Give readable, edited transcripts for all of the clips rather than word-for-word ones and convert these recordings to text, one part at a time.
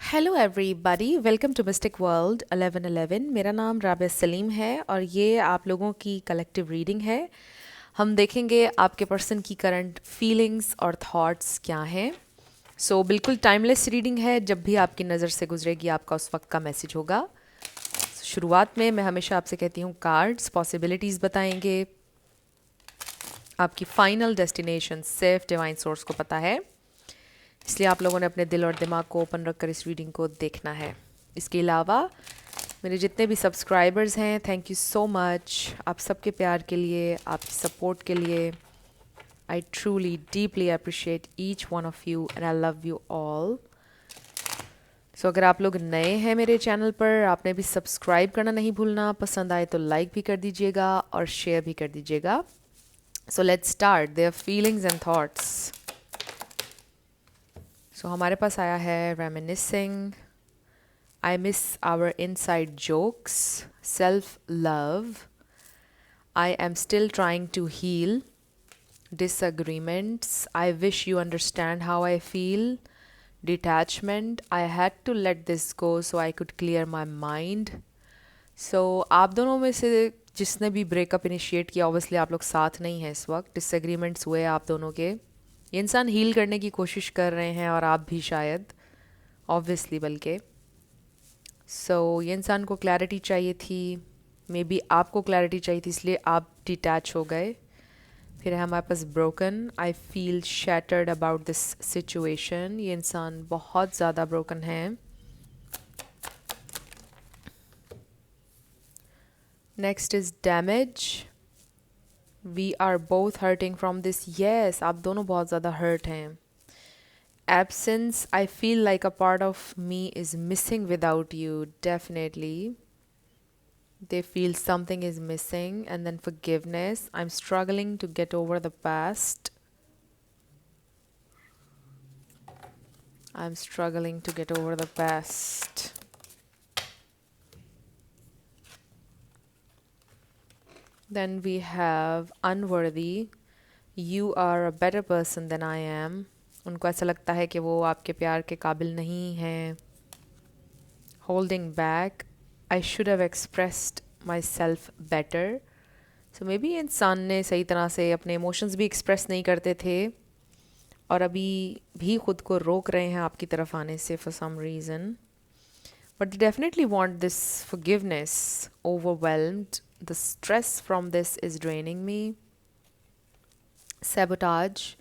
Hello everybody, welcome to mystic world 1111। मेरा नाम राबिया सलीम है और ये आप लोगों की कलेक्टिव रीडिंग है। हम देखेंगे आपके पर्सन की करंट फीलिंग्स और थॉट्स क्या हैं। बिल्कुल टाइमलेस रीडिंग है, जब भी आपकी नज़र से गुजरेगी आपका उस वक्त का मैसेज होगा। शुरुआत में मैं हमेशा आपसे कहती हूँ कार्ड्स पॉसिबिलिटीज़ बताएंगे। आपकी फाइनल डेस्टिनेशन सिर्फ डिवाइन सोर्स को पता है, इसलिए आप लोगों ने अपने दिल और दिमाग को ओपन रखकर इस रीडिंग को देखना है। इसके अलावा मेरे जितने भी सब्सक्राइबर्स हैं, थैंक यू सो मच आप सबके प्यार के लिए, आपकी सपोर्ट के लिए। I truly deeply appreciate each one of you and I love you all. अगर आप लोग नए हैं मेरे चैनल पर, आपने भी सब्सक्राइब करना नहीं भूलना। पसंद आए तो लाइक भी कर दीजिएगा और शेयर भी कर दीजिएगा। Let's start their feelings and thoughts. हमारे पास आया है reminiscing, I miss our inside jokes, self love. I am still trying to heal disagreements. I wish you understand how I feel. Detachment. I had to let this go so I could clear my mind. आप दोनों में से जिसने भी breakup initiate किया, obviously आप लोग साथ नहीं हैं इस वक्त। डिसएग्रीमेंट्स हुए आप दोनों के। ये इंसान हील करने की कोशिश कर रहे हैं और आप भी शायद, ऑब्वियसली। बल्कि ये इंसान को क्लैरिटी चाहिए थी, मे बी आपको क्लैरिटी चाहिए थी, इसलिए आप डिटैच हो गए। फिर है हमारे पास broken. I feel shattered about this situation. ये इंसान बहुत ज़्यादा ब्रोकन है। Next is damage. We are both hurting from this. Yes, आप दोनों बहुत ज़्यादा हर्ट हैं। Absence, I feel like a part of me is missing without you. Definitely. They feel something is missing. And then forgiveness. I'm struggling to get over the past. I'm struggling to get over the past. Then we have unworthy. You are a better person than I am. उनको ऐसा लगता है कि वो आपके प्यार के काबिल नहीं हैं। Holding back. I should have expressed myself better. May be इंसान ने सही तरह से अपने इमोशंस भी एक्सप्रेस नहीं करते थे और अभी भी खुद को रोक रहे हैं आपकी तरफ आने से for some reason. But they definitely want this forgiveness. Overwhelmed, the stress from this is draining me. Sabotage,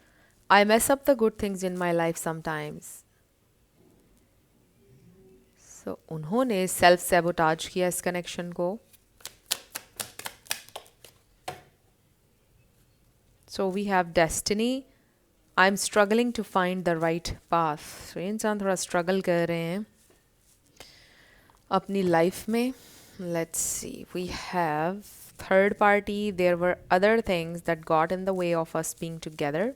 I mess up the good things in my life sometimes. उन्होंने सेल्फ सैबोटाज किया इस कनेक्शन को। So we have destiny. I'm struggling to find the right path. So ये इंसान थोड़ा struggle कर रहे हैं अपनी life में. Let's see. We have third party. There were other things that got in the way of us being together.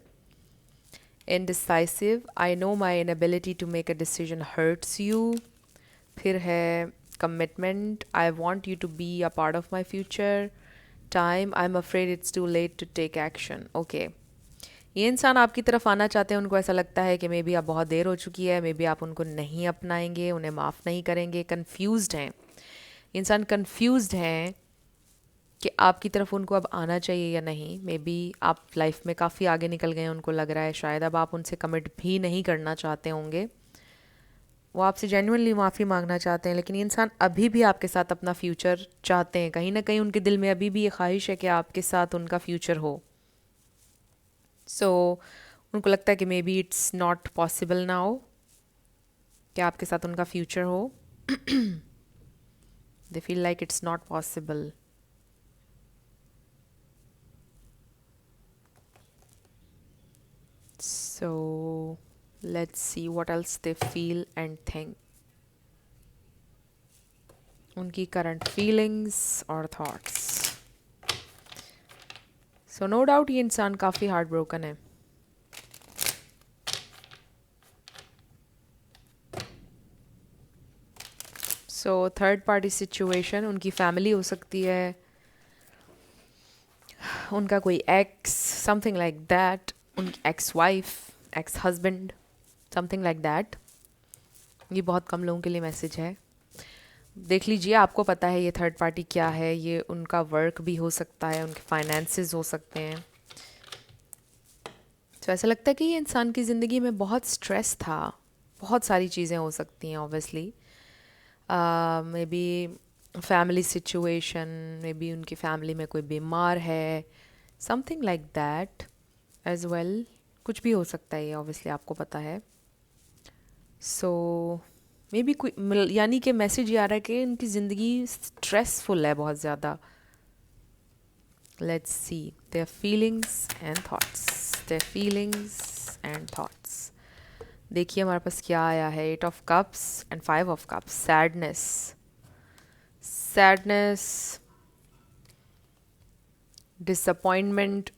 Indecisive. I know my inability to make a decision hurts you. फिर है commitment. I want you to be a part of my future. Time. I'm afraid it's too late to take action. Okay. ये इंसान आपकी तरफ आना चाहते हैं। उनको ऐसा लगता है कि मे बी आप बहुत देर हो चुकी है, मे बी आप उनको नहीं अपनाएंगे, उन्हें माफ़ नहीं करेंगे। कन्फ्यूज्ड हैं इंसान, कन्फ्यूज्ड हैं कि आपकी तरफ उनको अब आना चाहिए या नहीं। मे बी आप लाइफ में काफ़ी आगे निकल गए हैं, उनको लग रहा है शायद अब आप उनसे कमिट भी नहीं करना चाहते होंगे। वो आपसे जेन्युइनली माफ़ी मांगना चाहते हैं, लेकिन ये इंसान अभी भी आपके साथ अपना फ्यूचर चाहते हैं। कहीं ना कहीं उनके दिल में अभी भी ये ख्वाहिश है कि आपके साथ उनका फ्यूचर हो। उनको लगता है कि may be it's not possible now कि आपके साथ उनका फ्यूचर हो। They feel like it's not possible. Let's see what else they feel and think. उनकी करंट फीलिंग्स और थॉट्स। नो डाउट ये इंसान काफ़ी हार्ट ब्रोकन है। थर्ड पार्टी सिचुएशन, उनकी फैमिली हो सकती है, उनका कोई एक्स, समथिंग लाइक दैट, उनकी ex wife, ex husband, something like that. ये बहुत कम लोगों के लिए मैसेज है। देख लीजिए, आपको पता है ये थर्ड पार्टी क्या है। ये उनका वर्क भी हो सकता है, उनके फाइनेंसेस हो सकते हैं। तो ऐसा लगता है कि ये इंसान की ज़िंदगी में बहुत स्ट्रेस था। बहुत सारी चीज़ें हो सकती हैं obviously. Maybe family situation, maybe उनकी फैमिली में कोई बीमार है, something like that as well. कुछ भी हो सकता है ये, ऑब्वियसली आपको पता है। सो मे बी कोई, यानी कि मैसेज ये आ रहा है कि उनकी ज़िंदगी स्ट्रेसफुल है बहुत ज़्यादा। Let's see their feelings and thoughts, their feelings and thoughts. देखिए हमारे पास क्या आया है, 8 of cups and 5 of cups. Sadness, sadness, disappointment,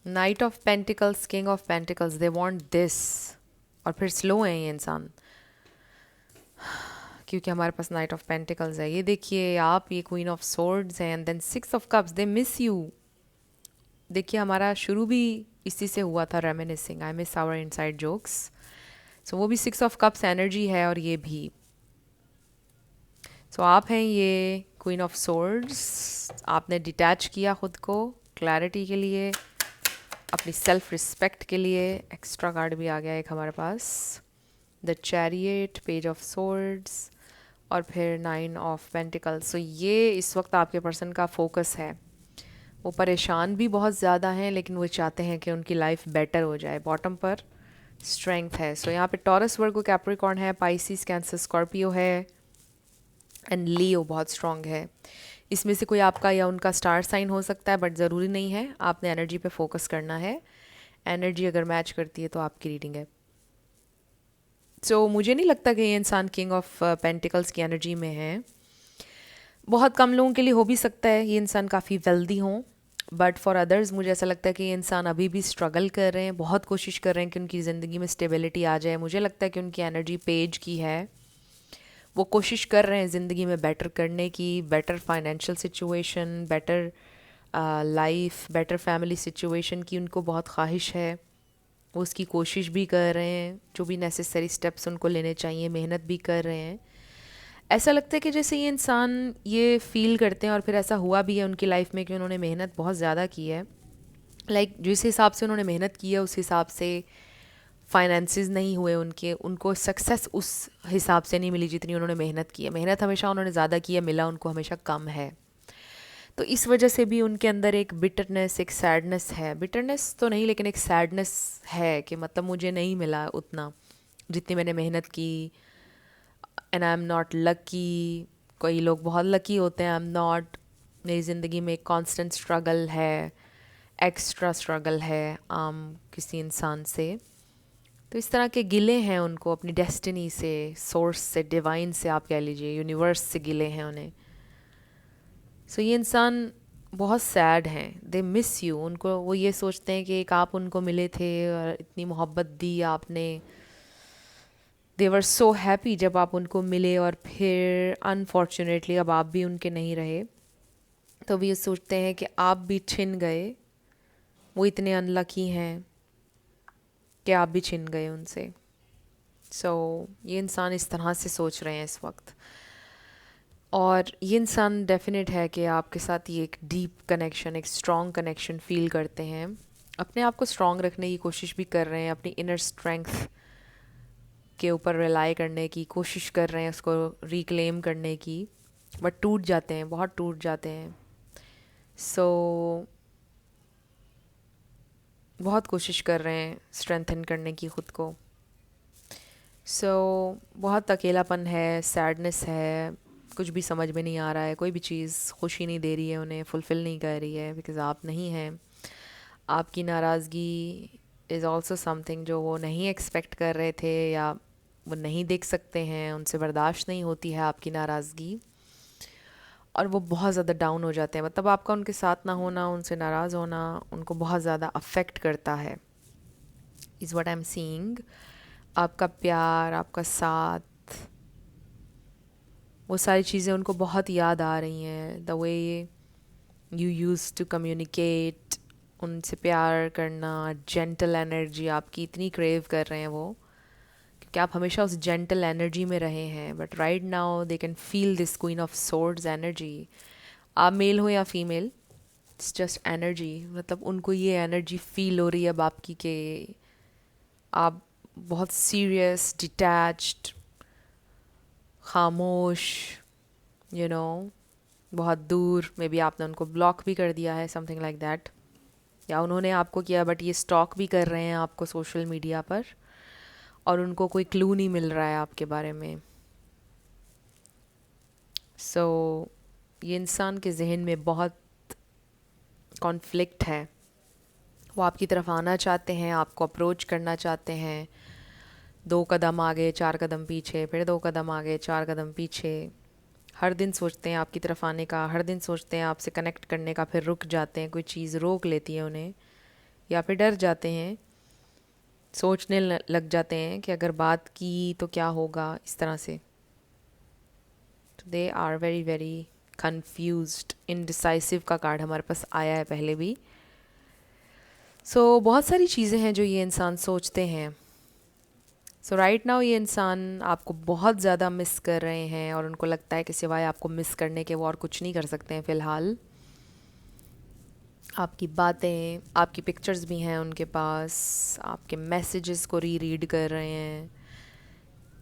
night of pentacles, king of pentacles, they want this. और फिर स्लो है ये इंसान, क्योंकि हमारे पास नाइट ऑफ पेंटिकल्स है। ये देखिए आप, ये क्वीन ऑफ सोर्ड्स हैं and then 6 of cups, they miss you. देखिए हमारा शुरू भी इसी से हुआ था, reminiscing, I miss our inside jokes. So वो भी 6 ऑफ कप्स एनर्जी है, और ये भी। सो आप हैं ये क्वीन ऑफ सोर्ड्स। आपने डिटैच किया खुद को क्लैरिटी के लिए, अपनी सेल्फ रिस्पेक्ट के लिए। एक्स्ट्रा कार्ड भी आ गया एक हमारे पास, the chariot, page of swords, और फिर 9 ऑफ पेंटिकल्स। सो ये इस वक्त आपके पर्सन का फोकस है। वो परेशान भी बहुत ज़्यादा हैं, लेकिन वो चाहते हैं कि उनकी लाइफ बेटर हो जाए। बॉटम पर स्ट्रेंथ है। सो यहाँ पे टॉरस, वर्गो, कैप्रिकॉर्न है, पाइसिस, कैंसर, स्कॉर्पियो है, एंड लियो बहुत स्ट्रॉन्ग है। इसमें से कोई आपका या उनका स्टार साइन हो सकता है, बट ज़रूरी नहीं है। आपने एनर्जी पे फोकस करना है। एनर्जी अगर मैच करती है तो आपकी रीडिंग है। सो मुझे नहीं लगता कि ये इंसान किंग ऑफ पेंटिकल्स की एनर्जी में है। बहुत कम लोगों के लिए हो भी सकता है ये इंसान काफ़ी वेल्दी हों, बट फॉर अदर्स मुझे ऐसा लगता है कि ये इंसान अभी भी स्ट्रगल कर रहे हैं, बहुत कोशिश कर रहे हैं कि उनकी ज़िंदगी में स्टेबिलिटी आ जाए। मुझे लगता है कि उनकी एनर्जी पेज की है। वो कोशिश कर रहे हैं ज़िंदगी में बेटर करने की, better financial situation, better life, better family situation की उनको बहुत ख्वाहिश है। वो उसकी कोशिश भी कर रहे हैं, जो भी नेसेसरी स्टेप्स उनको लेने चाहिए, मेहनत भी कर रहे हैं। ऐसा लगता है कि जैसे ये इंसान ये फील करते हैं, और फिर ऐसा हुआ भी है उनकी लाइफ में कि उन्होंने मेहनत बहुत ज़्यादा की है। जिस हिसाब से उन्होंने मेहनत की है, उस हिसाब से फाइनेंसेस नहीं हुए उनके, उनको सक्सेस उस हिसाब से नहीं मिली जितनी उन्होंने मेहनत की है। मेहनत हमेशा उन्होंने ज़्यादा की है, मिला उनको हमेशा कम है। तो इस वजह से भी उनके अंदर एक बिटरनेस, एक सैडनेस है। बिटरनेस तो नहीं, लेकिन एक सैडनेस है कि मतलब मुझे नहीं मिला उतना जितनी मैंने मेहनत की, and I am not lucky. कई लोग बहुत लकी होते हैं, आई एम नॉट। मेरी ज़िंदगी में एक कॉन्स्टेंट स्ट्रगल है, एक्स्ट्रा स्ट्रगल है आम किसी इंसान से। तो इस तरह के गिले हैं उनको अपनी डेस्टिनी से, सोर्स से, डिवाइन से, आप कह लीजिए यूनिवर्स से गिले हैं उन्हें। सो ये इंसान बहुत सैड हैं, दे मिस यू। उनको वो ये सोचते हैं कि एक आप उनको मिले थे और इतनी मोहब्बत दी आपने, दे वर सो हैप्पी जब आप उनको मिले, और फिर अनफॉर्चुनेटली अब आप भी उनके नहीं रहे। तो वो ये सोचते हैं कि आप भी छिन गए, वो इतने अनलकी हैं कि आप भी छिन गए उनसे। ये इंसान इस तरह से सोच रहे हैं इस वक्त। और ये इंसान डेफिनेट है कि आपके साथ ये एक डीप कनेक्शन, एक स्ट्रॉन्ग कनेक्शन फील करते हैं। अपने आप को स्ट्रॉन्ग रखने की कोशिश भी कर रहे हैं, अपनी इनर स्ट्रेंथ के ऊपर रिलाई करने की कोशिश कर रहे हैं, उसको रिक्लेम करने की, बट टूट जाते हैं, बहुत टूट जाते हैं। बहुत कोशिश कर रहे हैं स्ट्रेंथन करने की ख़ुद को। बहुत अकेलापन है, सैडनेस है, कुछ भी समझ में नहीं आ रहा है, कोई भी चीज़ खुशी नहीं दे रही है उन्हें, फुलफ़िल नहीं कर रही है, बिकॉज़ आप नहीं हैं। आपकी नाराज़गी इज़ ऑल्सो समथिंग जो वो नहीं एक्सपेक्ट कर रहे थे, या वो नहीं देख सकते हैं, उनसे बर्दाश्त नहीं होती है आपकी नाराज़गी, और वो बहुत ज़्यादा डाउन हो जाते हैं। मतलब आपका उनके साथ ना होना, उनसे नाराज़ होना उनको बहुत ज़्यादा अफेक्ट करता है, is what I am seeing. आपका प्यार, आपका साथ, वो सारी चीज़ें उनको बहुत याद आ रही हैं। The way you use to communicate, उनसे प्यार करना, जेंटल एनर्जी आपकी इतनी क्रेव कर रहे हैं वो, क्योंकि आप हमेशा उस जेंटल एनर्जी में रहे हैं। But right now they can feel this queen of swords energy. आप मेल हो या फीमेल, इट्स जस्ट एनर्जी। मतलब उनको ये एनर्जी फील हो रही है अब आपकी, कि आप बहुत सीरियस, डिटैच्ड, खामोश, यू नो, बहुत दूर। मे बी आपने उनको ब्लॉक भी कर दिया है, समथिंग लाइक दैट, या उन्होंने आपको किया, बट ये स्टॉक भी कर रहे हैं आपको सोशल मीडिया पर, और उनको कोई क्लू नहीं मिल रहा है आपके बारे में। सो ये इंसान के जहन में बहुत कॉन्फ्लिक्ट है। वो आपकी तरफ आना चाहते हैं, आपको अप्रोच करना चाहते हैं, 2 कदम आगे 4 कदम पीछे, फिर 2 कदम आगे 4 कदम पीछे। हर दिन सोचते हैं आपकी तरफ आने का, हर दिन सोचते हैं आपसे कनेक्ट करने का, फिर रुक जाते हैं, कोई चीज़ रोक लेती है उन्हें, या फिर डर जाते हैं, सोचने लग जाते हैं कि अगर बात की तो क्या होगा, इस तरह से। तो they are very very confused. Indecisive का कार्ड हमारे पास आया है पहले भी। बहुत सारी चीज़ें हैं जो ये इंसान सोचते हैं। राइट नाउ ये इंसान आपको बहुत ज़्यादा मिस कर रहे हैं, और उनको लगता है कि सिवाय आपको मिस करने के वो और कुछ नहीं कर सकते हैं फ़िलहाल। आपकी बातें, आपकी पिक्चर्स भी हैं उनके पास, आपके मैसेजेस को रीड कर रहे हैं,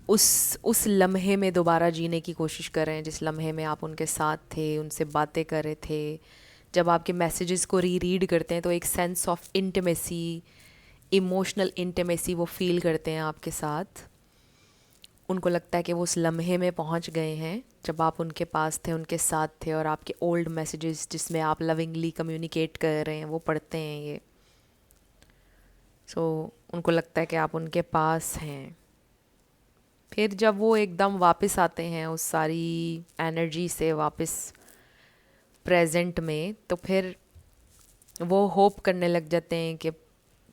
उस लम्हे में दोबारा जीने की कोशिश कर रहे हैं जिस लम्हे में आप उनके साथ थे, उनसे बातें कर रहे थे। जब आपके मैसेजेस को रीड करते हैं तो एक sense of intimacy, emotional intimacy वो फील करते हैं आपके साथ। उनको लगता है कि वो उस लम्हे में पहुंच गए हैं जब आप उनके पास थे, उनके साथ थे, और आपके ओल्ड मैसेजेस जिसमें आप लविंगली कम्युनिकेट कर रहे हैं वो पढ़ते हैं ये। उनको लगता है कि आप उनके पास हैं। फिर जब वो एकदम वापस आते हैं उस सारी एनर्जी से वापस प्रेजेंट में, तो फिर वो होप करने लग जाते हैं कि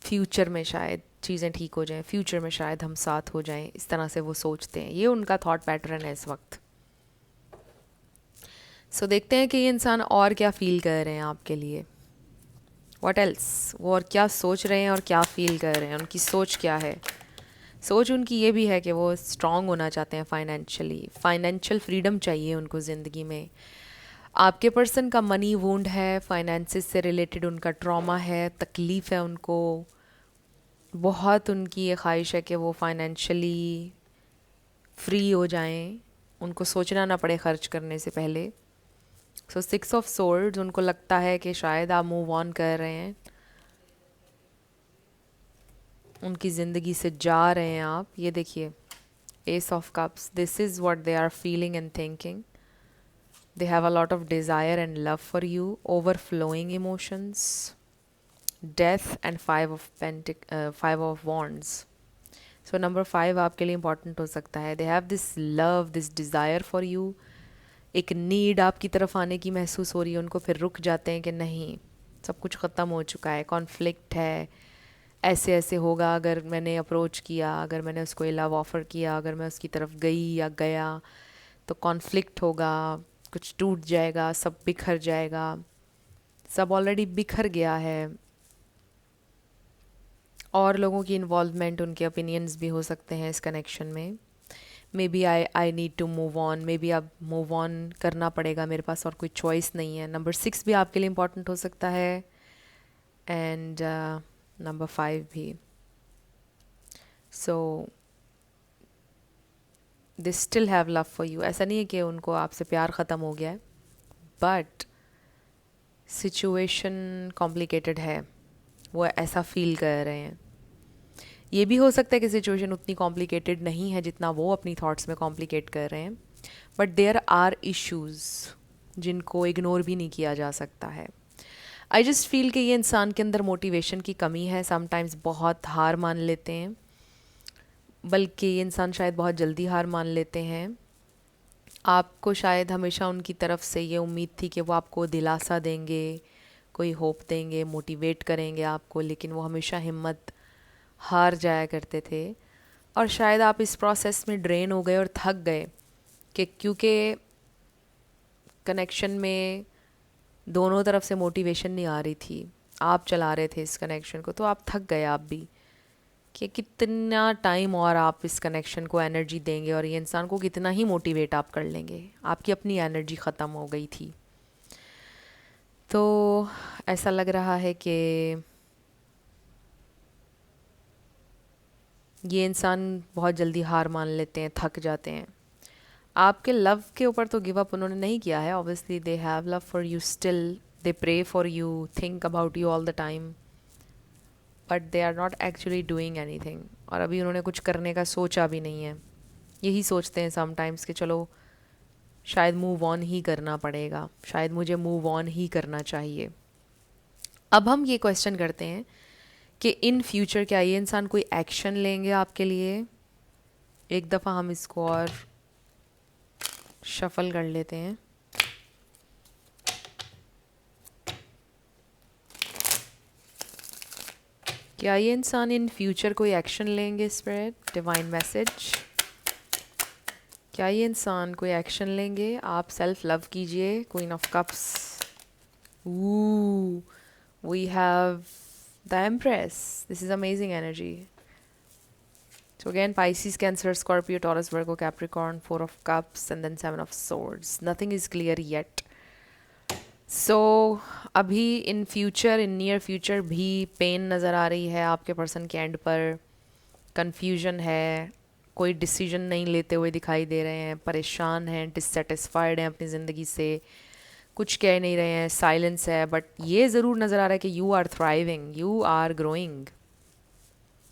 फ्यूचर में शायद चीज़ें ठीक हो जाएं, फ्यूचर में शायद हम साथ हो जाएं। इस तरह से वो सोचते हैं, ये उनका थॉट पैटर्न है इस वक्त। देखते हैं कि ये इंसान और क्या फील कर रहे हैं आपके लिए। व्हाट एल्स, वो और क्या सोच रहे हैं और क्या फील कर रहे हैं, उनकी सोच क्या है। सोच उनकी ये भी है कि वो स्ट्रांग होना चाहते हैं फाइनेंशियली, फाइनेंशियल फ्रीडम चाहिए उनको ज़िंदगी में। आपके पर्सन का मनी वूंड है, फाइनेंसिस से रिलेटेड उनका ट्रॉमा है, तकलीफ़ है उनको बहुत। उनकी ये ख्वाहिश है कि वो फाइनेंशियली फ्री हो जाएं, उनको सोचना ना पड़े खर्च करने से पहले। 6 ऑफ सोर्ड्स, उनको लगता है कि शायद आप मूव ऑन कर रहे हैं, उनकी ज़िंदगी से जा रहे हैं आप। ये देखिए, ace of cups, this is what they are feeling and thinking. They have a lot of desire and love for you, overflowing emotions, death and 5 of wands. Number 5 आपके लिए इंपॉर्टेंट हो सकता है। They have this love, this desire for you, एक need आपकी तरफ आने की महसूस हो रही है उनको, फिर रुक जाते हैं कि नहीं, सब कुछ ख़त्म हो चुका है, कॉन्फ्लिक्ट है, ऐसे ऐसे होगा अगर मैंने अप्रोच किया, अगर मैंने उसको लव ऑफ़र किया, अगर मैं उसकी तरफ गई या गया तो कॉन्फ्लिक्ट होगा, कुछ टूट जाएगा, सब बिखर जाएगा। सब ऑलरेडी बिखर गया है। और लोगों की इन्वॉल्वमेंट, उनके ओपिनियंस भी हो सकते हैं इस कनेक्शन में। Maybe I need to move on, maybe अब मूव ऑन करना पड़ेगा, मेरे पास और कोई चॉइस नहीं है। नंबर 6 भी आपके लिए इम्पॉर्टेंट हो सकता है, एंड नंबर 5 भी। They still have love for you. ऐसा नहीं है कि उनको आपसे प्यार ख़त्म हो गया है, बट सिचुएशन कॉम्प्लिकेटेड है, वो ऐसा फील कर रहे हैं। ये भी हो सकता है कि सिचुएशन उतनी कॉम्प्लिकेटेड नहीं है जितना वो अपनी थॉट्स में कॉम्प्लिकेट कर रहे हैं, बट देयर आर इश्यूज़ जिनको इग्नोर भी नहीं किया जा सकता है। आई जस्ट फील कि ये इंसान के अंदर मोटिवेशन की कमी है। समटाइम्स बहुत हार मान लेते हैं, बल्कि ये इंसान शायद बहुत जल्दी हार मान लेते हैं। आपको शायद हमेशा उनकी तरफ से ये उम्मीद थी कि वो आपको दिलासा देंगे, कोई होप देंगे, मोटिवेट करेंगे आपको, लेकिन वो हमेशा हिम्मत हार जाया करते थे। और शायद आप इस प्रोसेस में ड्रेन हो गए और थक गए, कि क्योंकि कनेक्शन में दोनों तरफ से मोटिवेशन नहीं आ रही थी, आप चला रहे थे इस कनेक्शन को, तो आप थक गए आप भी, कि कितना टाइम और आप इस कनेक्शन को एनर्जी देंगे और ये इंसान को कितना ही मोटिवेट आप कर लेंगे, आपकी अपनी एनर्जी ख़त्म हो गई थी। तो ऐसा लग रहा है कि ये इंसान बहुत जल्दी हार मान लेते हैं, थक जाते हैं। आपके लव के ऊपर तो गिव अप उन्होंने नहीं किया है, obviously they have love for you still, they pray for you, think about you all the time, but they are not actually doing anything. और अभी उन्होंने कुछ करने का सोचा भी नहीं है, यही सोचते हैं समटाइम्स कि चलो शायद मूव ऑन ही करना पड़ेगा, शायद मुझे मूव ऑन ही करना चाहिए। अब हम ये क्वेश्चन करते हैं कि इन फ्यूचर क्या ये इंसान कोई एक्शन लेंगे आपके लिए। एक दफ़ा हम इसको और शफल कर लेते हैं। क्या ये इंसान इन फ्यूचर कोई एक्शन लेंगे? स्पिरिट डिवाइन मैसेज, क्या ये इंसान कोई एक्शन लेंगे? आप सेल्फ लव कीजिए। Queen of cups, we have the empress, this is amazing energy. So again, Pisces, Cancer, Scorpio, Taurus, Virgo, Capricorn, Four of Cups, and then Seven of Swords. Nothing is clear yet. So अभी in future, in near future भी pen नज़र आ रही है आपके person के and पर, confusion है, कोई डिसीजन नहीं लेते हुए दिखाई दे रहे हैं, परेशान हैं, डिससेटिस्फाइड हैं अपनी ज़िंदगी से, कुछ कह नहीं रहे हैं, साइलेंस है। बट ये ज़रूर नज़र आ रहा है कि you are thriving, you are growing,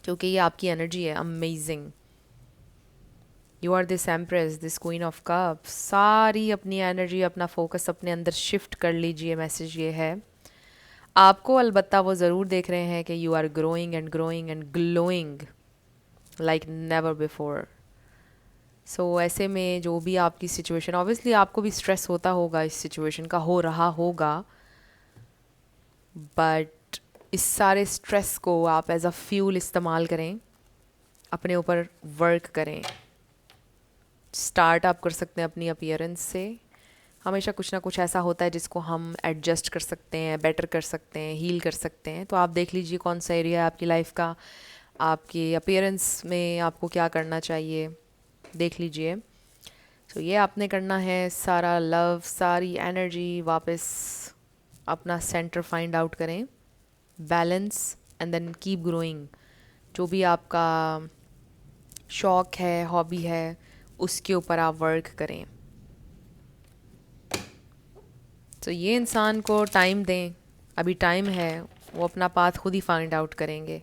क्योंकि ये आपकी एनर्जी है amazing. You are this empress, this queen of cups, सारी अपनी एनर्जी, अपना फोकस अपने अंदर शिफ्ट कर लीजिए। मैसेज ये है आपको, अलबत्ता वो ज़रूर देख रहे हैं कि you are growing and growing and glowing like never before. So ऐसे में जो भी आपकी सिचुएशन, ऑब्वियसली आपको भी स्ट्रेस होता होगा, इस सिचुएशन का हो रहा होगा, बट इस सारे स्ट्रेस को आप एज अ फ्यूल इस्तेमाल करें, अपने ऊपर वर्क करें। स्टार्ट आप कर सकते हैं अपनी अपीयरेंस से। हमेशा कुछ ना कुछ ऐसा होता है जिसको हम एडजस्ट कर सकते हैं, बेटर कर सकते हैं, हील कर सकते हैं। तो आप देख लीजिए कौन सा एरिया है आपकी लाइफ का, आपकी अपीयरेंस में आपको क्या करना चाहिए, देख लीजिए। तो ये आपने करना है, सारा लव, सारी एनर्जी वापस अपना सेंटर फाइंड आउट करें, balance and then keep growing. जो भी आपका शौक़ है, हॉबी है, उसके ऊपर आप वर्क करें। तो ये इंसान को टाइम दें, अभी टाइम है, वो अपना पाथ खुद ही फाइंड आउट करेंगे।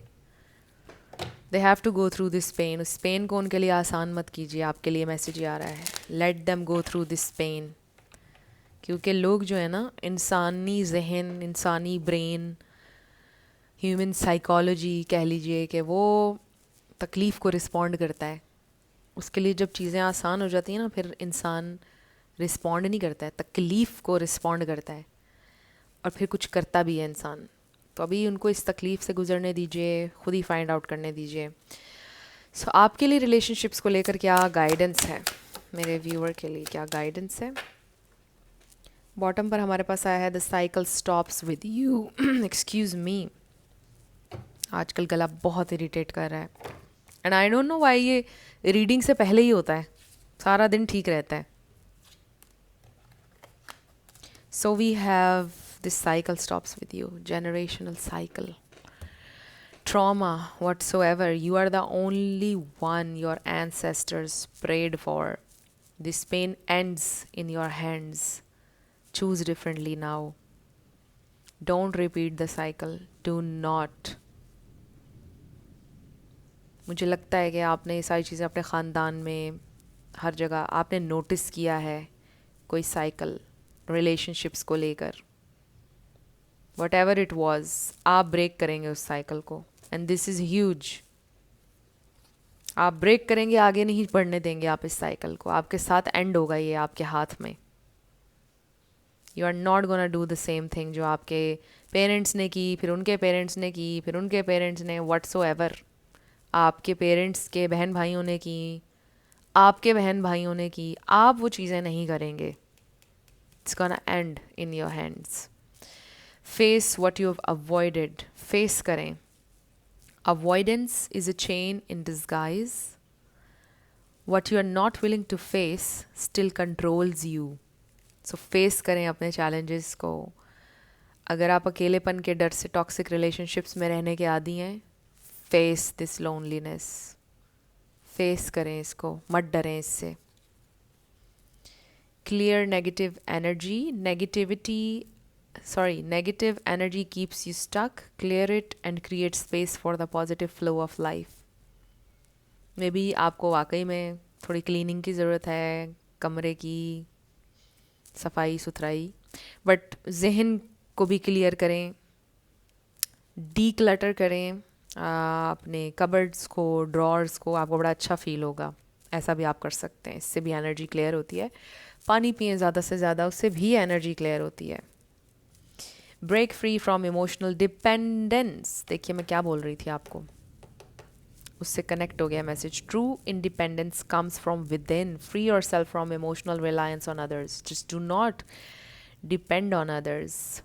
They have to go through this pain. उस पेन को उनके लिए आसान मत कीजिए, आपके लिए मैसेज आ रहा है, let them go through this pain. क्योंकि लोग जो है ना, इंसानी जहन, इंसानी ब्रेन, ह्यूमन साइकोलॉजी कह लीजिए, कि वो तकलीफ़ को रिस्पॉन्ड करता है। उसके लिए जब चीज़ें आसान हो जाती हैं ना, फिर इंसान रिस्पॉन्ड नहीं करता है, तकलीफ़ को रिस्पॉन्ड करता है, और फिर कुछ करता भी है इंसान। तो अभी उनको इस तकलीफ़ से गुजरने दीजिए, खुद ही फाइंड आउट करने दीजिए। सो आपके लिए रिलेशनशिप्स को लेकर क्या गाइडेंस है, मेरे व्यूअर के लिए क्या गाइडेंस है? बॉटम पर हमारे पास आया है the cycle stops with you. Excuse me, आजकल गला बहुत इरिटेट कर रहा है, and I don't know why. ये रीडिंग से पहले ही होता है, सारा दिन ठीक रहता है। So we have this cycle stops with you, generational cycle. Trauma whatsoever, you are the only one your ancestors prayed for. This pain ends in your hands. Choose differently now. Don't repeat the cycle. Do not. मुझे लगता है कि आपने ये सारी चीज़ें अपने ख़ानदान में हर जगह आपने नोटिस किया है, कोई साइकिल रिलेशनशिप्स को लेकर, वट एवर इट वॉज, आप ब्रेक करेंगे उस साइकिल को, एंड दिस इज़ ह्यूज। आप ब्रेक करेंगे, आगे नहीं बढ़ने देंगे आप इस साइकिल को, आपके साथ एंड होगा ये आपके हाथ में। You are not gonna do the same thing जो आपके पेरेंट्स ने की, फिर उनके पेरेंट्स ने की, फिर उनके पेरेंट्स ने, व्हाट्सोएवर। आपके पेरेंट्स के बहन भाइयों ने की, आपके बहन भाइयों ने की, आप वो चीज़ें नहीं करेंगे। It's gonna end in your hands. Face what you have avoided, face करें. Avoidance is a chain in disguise. What you are not willing to face still controls you. So face करें अपने चैलेंजेस को. अगर आप अकेलेपन के डर से टॉक्सिक रिलेशनशिप्स में रहने के आदी हैं, फेस दिस लोनलीनेस. फेस करें इसको, मत डरें इससे. Clear negative energy. Negative energy keeps you stuck. Clear it and create space for the positive flow of life. May be आपको वाकई में थोड़ी क्लीनिंग की ज़रूरत है, कमरे की सफाई सुथराई, बट जहन को भी क्लियर करें, डी क्लटर करें अपने कबर्ड्स को, ड्रॉर्स को. आपको बड़ा अच्छा फील होगा. ऐसा भी आप कर सकते हैं, इससे भी एनर्जी क्लियर होती है. पानी पिएं ज़्यादा से ज़्यादा, उससे भी एनर्जी क्लियर होती है. Break free from emotional dependence. देखिए मैं क्या बोल रही थी आपको, उससे कनेक्ट हो गया message. True independence comes from with in. Free your self from emotional reliance on others. Just do not depend on others.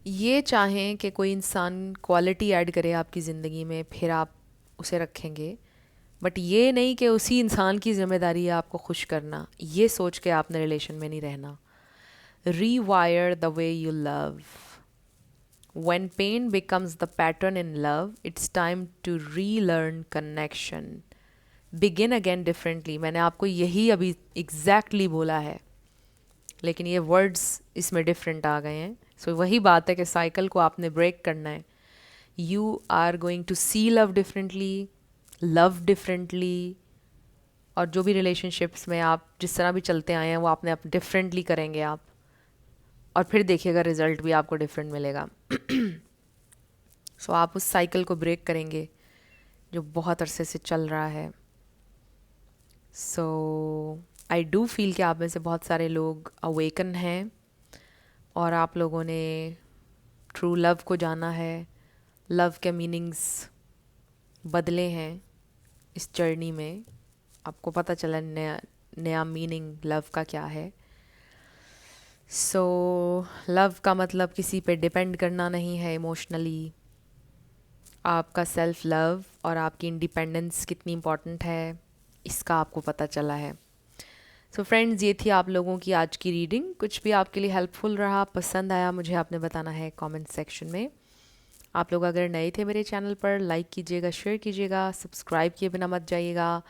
ये चाहें कि कोई इंसान क्वालिटी ऐड करे आपकी ज़िंदगी में, फिर आप उसे रखेंगे, बट ये नहीं कि उसी इंसान की जिम्मेदारी है आपको खुश करना. ये सोच के आपने रिलेशन में नहीं रहना. Rewire the way you love. When pain becomes the pattern in love, it's time to relearn connection. Begin again differently. मैंने आपको यही अभी exactly बोला है, लेकिन ये words इसमें different आ गए हैं. So वही बात है कि cycle को आपने break करना है. You are going to see love differently, love differently. और जो भी relationships में आप जिस तरह भी चलते आए हैं वो आपने differently करेंगे आप, और फिर देखिएगा रिज़ल्ट भी आपको डिफरेंट मिलेगा. सो आप उस साइकिल को ब्रेक करेंगे जो बहुत अरसे से चल रहा है. सो आई डू फील कि आप में से बहुत सारे लोग अवेकन हैं और आप लोगों ने ट्रू लव को जाना है. लव के मीनिंग्स बदले हैं इस जर्नी में. आपको पता चला नया मीनिंग लव का क्या है. सो लव का मतलब किसी पे डिपेंड करना नहीं है इमोशनली. आपका सेल्फ लव और आपकी इंडिपेंडेंस कितनी इम्पॉर्टेंट है इसका आपको पता चला है. सो फ्रेंड्स, ये थी आप लोगों की आज की रीडिंग. कुछ भी आपके लिए हेल्पफुल रहा, पसंद आया, मुझे आपने बताना है कमेंट सेक्शन में. आप लोग अगर नए थे मेरे चैनल पर, लाइक कीजिएगा, शेयर कीजिएगा, सब्सक्राइब किए बिना मत जाइएगा.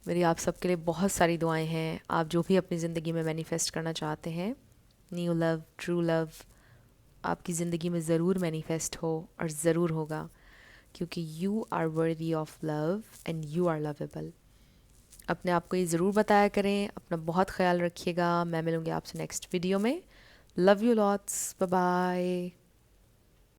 मेरी आप सबके लिए बहुत सारी दुआएं हैं. आप जो भी अपनी ज़िंदगी में मैनिफेस्ट करना चाहते हैं, न्यू लव, ट्रू लव, आपकी ज़िंदगी में ज़रूर मैनिफेस्ट हो और ज़रूर होगा, क्योंकि you are worthy of love and you are lovable. अपने आप को ये ज़रूर बताया करें. अपना बहुत ख्याल रखिएगा. मैं मिलूँगी आपसे नेक्स्ट वीडियो में. Love you lots. Bye bye.